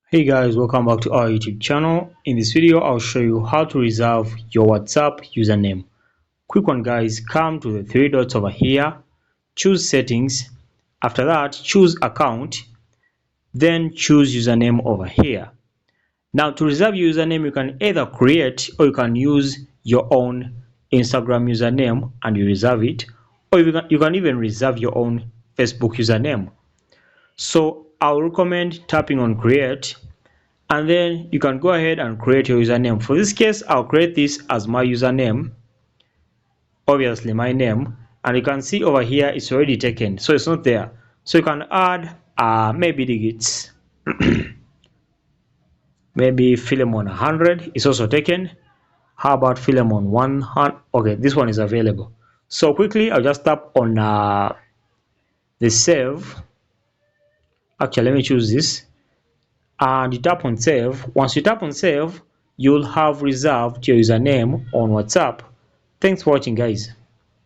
Hey guys, welcome back to our YouTube channel. In this video, I'll show you how to reserve your WhatsApp username. Quick one guys, come to the three dots over here, choose settings. After that, choose account, then choose username over here. Now to reserve your username, you can either create or you can use your own Instagram username and you reserve it, or you can even reserve your own Facebook username. So I'll recommend tapping on create, and then you can go ahead and create your username. For this case, I'll create this as my username, obviously my name, and you can see over here it's already taken, so it's not there. So you can add maybe digits. Maybe Philemon 100 is also taken. How about Philemon 100? Okay, this one is available. So quickly I'll just tap on the save. Actually, let me choose this and you tap on save. Once you tap on save, you'll have reserved your username on WhatsApp. Thanks for watching guys.